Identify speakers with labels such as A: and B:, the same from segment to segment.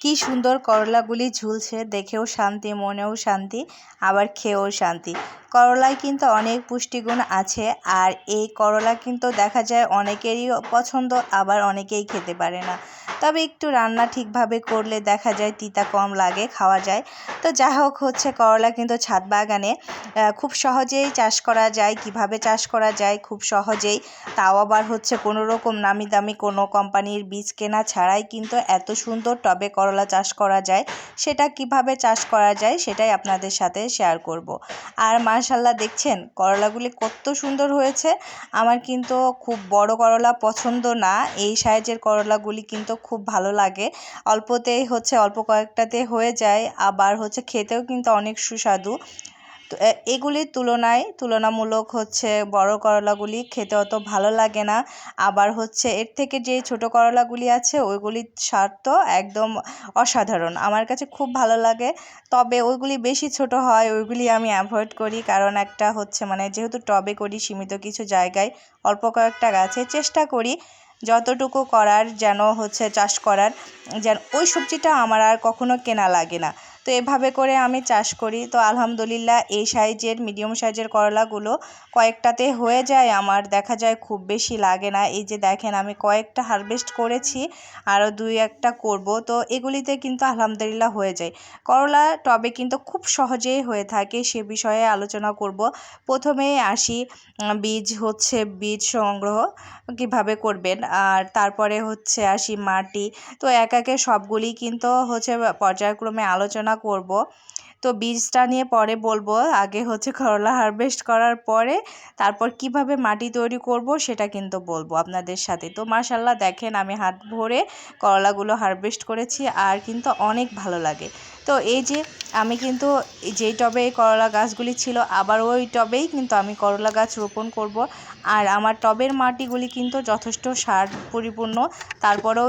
A: কি সুন্দর করলাগুলি ঝুলছে, দেখেও শান্তি, মনেও শান্তি, আবার খেয়েও শান্তি। করলায় কিন্তু অনেক পুষ্টিগুণ আছে, আর এই করলা কিন্তু দেখা যায় অনেকেরই পছন্দ, আবার অনেকেই খেতে পারে না। তবে একটু রান্না ঠিকভাবে করলে দেখা যায় তিতা কম লাগে, খাওয়া যায়। তো যা হোক, করলা কিন্তু ছাদ বাগানে খুব সহজেই চাষ করা যায়। কিভাবে চাষ করা যায় খুব সহজেই, তাও আবার কোনো রকম নামি দামি কোনো কোম্পানির বীজ কেনা ছাড়াই কিন্তু এত সুন্দর টবে করলা চাষ করা যায়। সেটা কিভাবে চাষ করা যায় সেটাই আপনাদের সাথে শেয়ার করব। আর মাশাআল্লাহ, দেখছেন করলাগুলি কত সুন্দর হয়েছে। আমার কিন্তু খুব বড় করলা পছন্দ না, এই সাইজের করলাগুলি কিন্তু খুব ভালো লাগে। অল্পতেই অল্প কয়েকটাতে হয়ে যায়, আবার খেতেও কিন্তু অনেক সুস্বাদু। তো এগুলির তুলনামূলক বড় করলাগুলি খেতে অত ভালো লাগে না। আবার এর থেকে যে ছোট করলাগুলি আছে ওইগুলির স্বাদ তো একদম অসাধারণ, আমার কাছে খুব ভালো লাগে। তবে ওইগুলি বেশি ছোট হয়, ওইগুলি আমি অ্যাভয়েড করি। কারণ একটা যেহেতু টবে করি, সীমিত কিছু জায়গায় অল্প কয়েকটা গাছে চেষ্টা করি যতটুকু করার, যেন চাষ করার, যেন ওই সবজিটা আমার আর কখনো কেনা লাগে না। তো এভাবে করে আমি চাষ করি। তো আলহামদুলিল্লাহ, এই সাইজের মিডিয়াম সাইজের করলাগুলো কয়েকটাতে হয়ে যায় আমার, দেখা যায় খুব বেশি লাগে না। এই যে দেখেন, আমি কয়েকটা হারভেস্ট করেছি, আরও 2-1টা করব। তো এগুলিতে কিন্তু আলহামদুলিল্লাহ হয়ে যায়। করলা টবে কিন্তু খুব সহজেই হয়ে থাকে, সে বিষয়ে আলোচনা করব। প্রথমেই আসি বীজ সংগ্রহ কিভাবে করবেন, আর তারপরে আসি মাটি। তো একে সবগুলি কিন্তু পর্যায়ক্রমে আলোচনা করব। তো বীজটা নিয়ে পরে বলবো, আগে করলা হারভেস্ট করার পরে তারপর কিভাবে মাটি তৈরি করব সেটা কিন্তু বলবো আপনাদের সাথে। তো মাশাআল্লাহ, দেখেন আমি হাত ভরে করলাগুলো হারভেস্ট করেছি, আর কিন্তু অনেক ভালো লাগে। তো এই যে আমি কিন্তু যেই টবে এই করলা গাছগুলি ছিল, আবার ওই টবেই কিন্তু আমি করলা গাছ রোপণ করব। আর আমার টবের মাটিগুলি কিন্তু যথেষ্ট সার পরিপূর্ণ। তারপরেও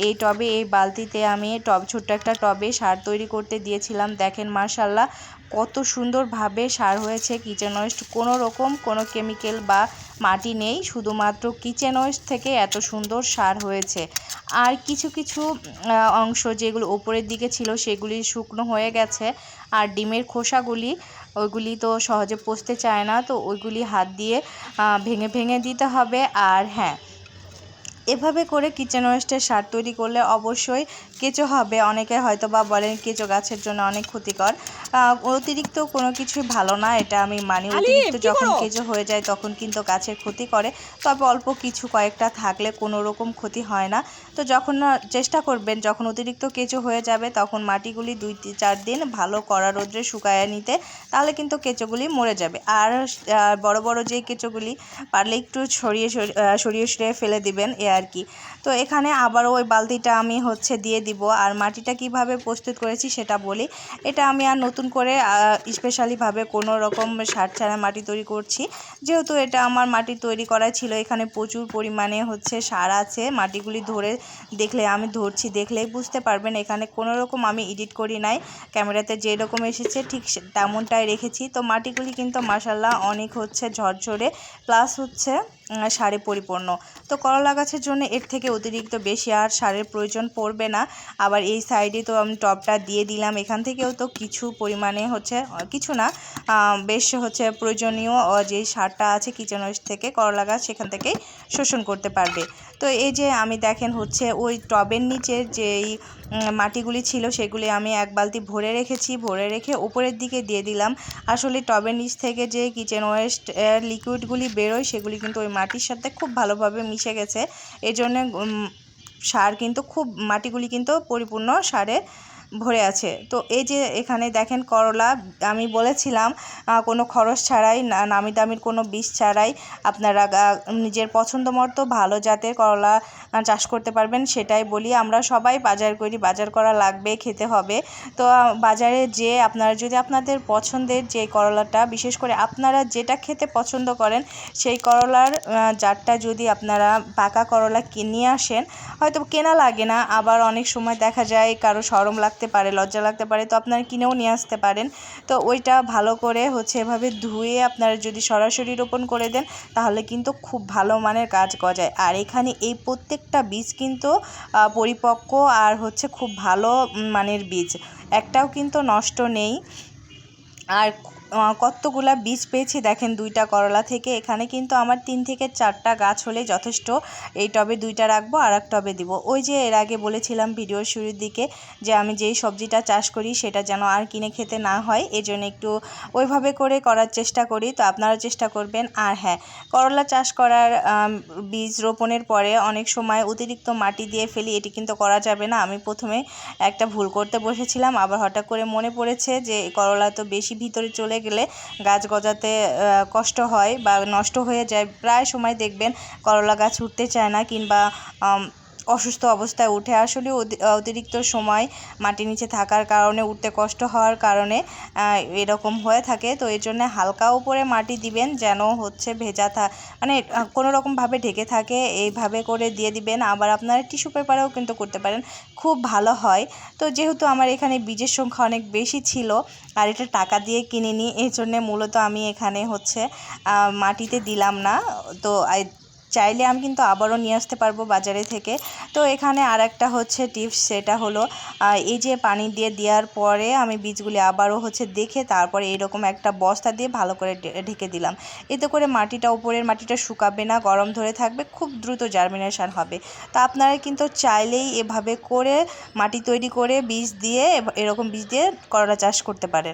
A: এই টবে, এই বালতিতে আমি ছোট্ট একটা টবে সার তৈরি করতে দিয়েছিলাম। দেখেন মাশাআল্লাহ, কত সুন্দরভাবে সার হয়েছে। কিচেন ওয়েস্ট, কোনো কেমিক্যাল বা মাটি নেই, শুধুমাত্র কিচেন ওয়েস্ট থেকে এত সুন্দর সার হয়েছে। আর কিছু অংশ যেগুলো ওপরের দিকে ছিল সেগুলি শুকনো হয়ে গেছে। আর ডিমের খোসাগুলি, ওইগুলি তো সহজে পচতে চায় না, তো ওইগুলি হাত দিয়ে ভেঙে ভেঙে দিতে হবে। আর হ্যাঁ, এভাবে করে কিচেন ওয়েস্টের সার তৈরি করলে অবশ্যই কেঁচো হবে। অনেকে হয়তো বা বলেন কেঁচো গাছের জন্য অনেক ক্ষতিকর। অতিরিক্ত কোনো কিছুই ভালো না, এটা আমি মানি। অতিরিক্ত যখন কেঁচো হয়ে যায় তখন কিন্তু গাছের ক্ষতি করে। তবে অল্প কিছু কয়েকটা থাকলে কোনো রকম ক্ষতি হয় না। তো যখন চেষ্টা করবেন, যখন অতিরিক্ত কেঁচো হয়ে যাবে তখন মাটিগুলি 2-4 দিন ভালো কড়া রোদ্রে শুকায় নিতে, তাহলে কিন্তু কেঁচোগুলি মরে যাবে। আর বড় বড় যে কেঁচোগুলি পারলে একটু সরিয়ে ফেলে দিবেন, আর কি। তো এখানে আবারও ওই বালতিটা আমি দিয়ে দিব। আর মাটিটা কিভাবে প্রস্তুত করেছি সেটা বলি। এটা আমি আর নতুন করে স্পেশালিভাবে কোনো রকম সার ছাড়া মাটি তৈরি করছি, যেহেতু এটা আমার মাটি তৈরি করা ছিল। এখানে প্রচুর পরিমাণে সার আছে। মাটিগুলি আমি ধরছি, দেখলেই বুঝতে পারবেন। এখানে কোনো রকম আমি এডিট করি নাই, ক্যামেরাতে যেরকম এসেছে ঠিক তেমনটাই রেখেছি। তো মাটিগুলি কিন্তু মাশাআল্লাহ অনেক ঝরঝরে, প্লাস সারে পরিপূর্ণ। তো করলা গাছের জন্য এর থেকে অতিরিক্ত বেশি আর সারের প্রয়োজন পড়বে না। আবার এই সাইডে তো আমি টবটা দিয়ে দিলাম, এখান থেকেও তো কিছু পরিমাণে কিছু না, বেশ প্রয়োজনীয় যে সারটা আছে কিচেন ওয়েস্ট থেকে, করলা গাছ সেখান থেকেই শোষণ করতে পারবে। তো এই যে আমি দেখেন ওই টবের নিচের যেই মাটিগুলি ছিল সেগুলি আমি এক বালতি ভরে রেখেছি, ভরে রেখে উপরের দিকে দিয়ে দিলাম। আসলে টবের নিচ থেকে যে কিচেন ওয়েস্ট লিকুইডগুলি বেরোয় সেগুলি কিন্তু ওই মাটির সাথে খুব ভালোভাবে মিশে গেছে। এজন্য সার কিন্তু মাটিগুলি কিন্তু পরিপূর্ণ সারে ভরে আছে। তো এই যে এখানে দেখেন করলা, আমি বলেছিলাম কোনো খরচ ছাড়াই, নামি দামির কোনো বীজ ছাড়াই আপনারা নিজের পছন্দ মতো ভালো জাতের করলা চাষ করতে পারবেন। সেটাই বলি, আমরা সবাই বাজার করি, বাজার করা লাগবে, খেতে হবে। তো বাজারে যে আপনারা যদি আপনাদের পছন্দের যে করলাটা, বিশেষ করে আপনারা যেটা খেতে পছন্দ করেন সেই করলার জাতটা যদি আপনারা পাকা করলা নিয়ে আসেন, হয়তো কেনা লাগে না। আবার অনেক সময় দেখা যায় কারো শরম লাগতে লাগতে পারে, লজ্জা লাগতে পারে, তো আপনারা কিনেও নিয়ে আসতে পারেন। তো ওইটা ভালো করে হচ্ছে এভাবে ধুয়ে আপনারা যদি সরাসরি রোপণ করে দেন তাহলে কিন্তু খুব ভালো মানের গাছ গজায়। আর এখানে এই প্রত্যেকটা বীজ কিন্তু পরিপক্ক আর হচ্ছে খুব ভালো মানের বীজ, একটাও কিন্তু নষ্ট নেই। আর কতগুলা বীজ পেয়েছি দেখেন 2টা করলা থেকে। এখানে কিন্তু আমার 3 থেকে 4টা গাছ হলেই যথেষ্ট। এই টবে 2টা রাখবো আর এক টবে দিব। ওই যে এর আগে বলেছিলাম ভিডিওর শুরুর দিকে যে আমি যেই সবজিটা চাষ করি সেটা যেন আর কিনে খেতে না হয়, এজন্য একটু ওইভাবে করে করার চেষ্টা করি। তো আপনারা চেষ্টা করবেন। আর হ্যাঁ, করলা চাষ করার বীজ রোপণের পরে অনেক সময় অতিরিক্ত মাটি দিয়ে ফেলি, এটি কিন্তু করা যাবে না। আমি প্রথমে একটা ভুল করতে বসেছিলাম, আবার হঠাৎ করে মনে পড়েছে যে করলা তো বেশি ভিতরে চলে গেলে গাছ গজাতে কষ্ট হয় বা নষ্ট হয়ে যায়। প্রায় সময় দেখবেন করলা গাছ উঠতে চায় না কিংবা অসুস্থ অবস্থায় উঠে। আসলে অতিরিক্ত সময় মাটির নিচে থাকার কারণে, উঠতে কষ্ট হওয়ার কারণে এরকম হয়ে থাকে। তো এই জন্য হালকা উপরে মাটি দিবেন যেন হচ্ছে ভেজা মানে কোনো রকমভাবে ঢেকে থাকে, এইভাবে করে দিয়ে দিবেন। আবার আপনারা টিস্যু পেপারেও কিন্তু করতে পারেন, খুব ভালো হয়। তো যেহেতু আমার এখানে বীজের সংখ্যা অনেক বেশি ছিল আর এটা টাকা দিয়ে কিনে নিই, এই জন্যে মূলত আমি এখানে হচ্ছে মাটিতে দিলাম না। তো চাইলে আমি কিন্তু আবারও নিয়ে আসতে পারবো বাজারে থেকে। তো এখানে আর একটা হচ্ছে টিপস, সেটা হলো এই যে পানি দিয়ে দেওয়ার পরে আমি বীজগুলি আবারও হচ্ছে দেখে তারপরে এরকম একটা বস্তা দিয়ে ভালো করে ঢেকে দিলাম। এতে করে মাটিটা, উপরের মাটিটা শুকাবে না, গরম ধরে থাকবে, খুব দ্রুত জার্মিনেশন হবে। তো আপনারা কিন্তু চাইলেই এভাবে করে মাটি তৈরি করে বীজ দিয়ে, এরকম বীজ দিয়ে করলা চাষ করতে পারেন।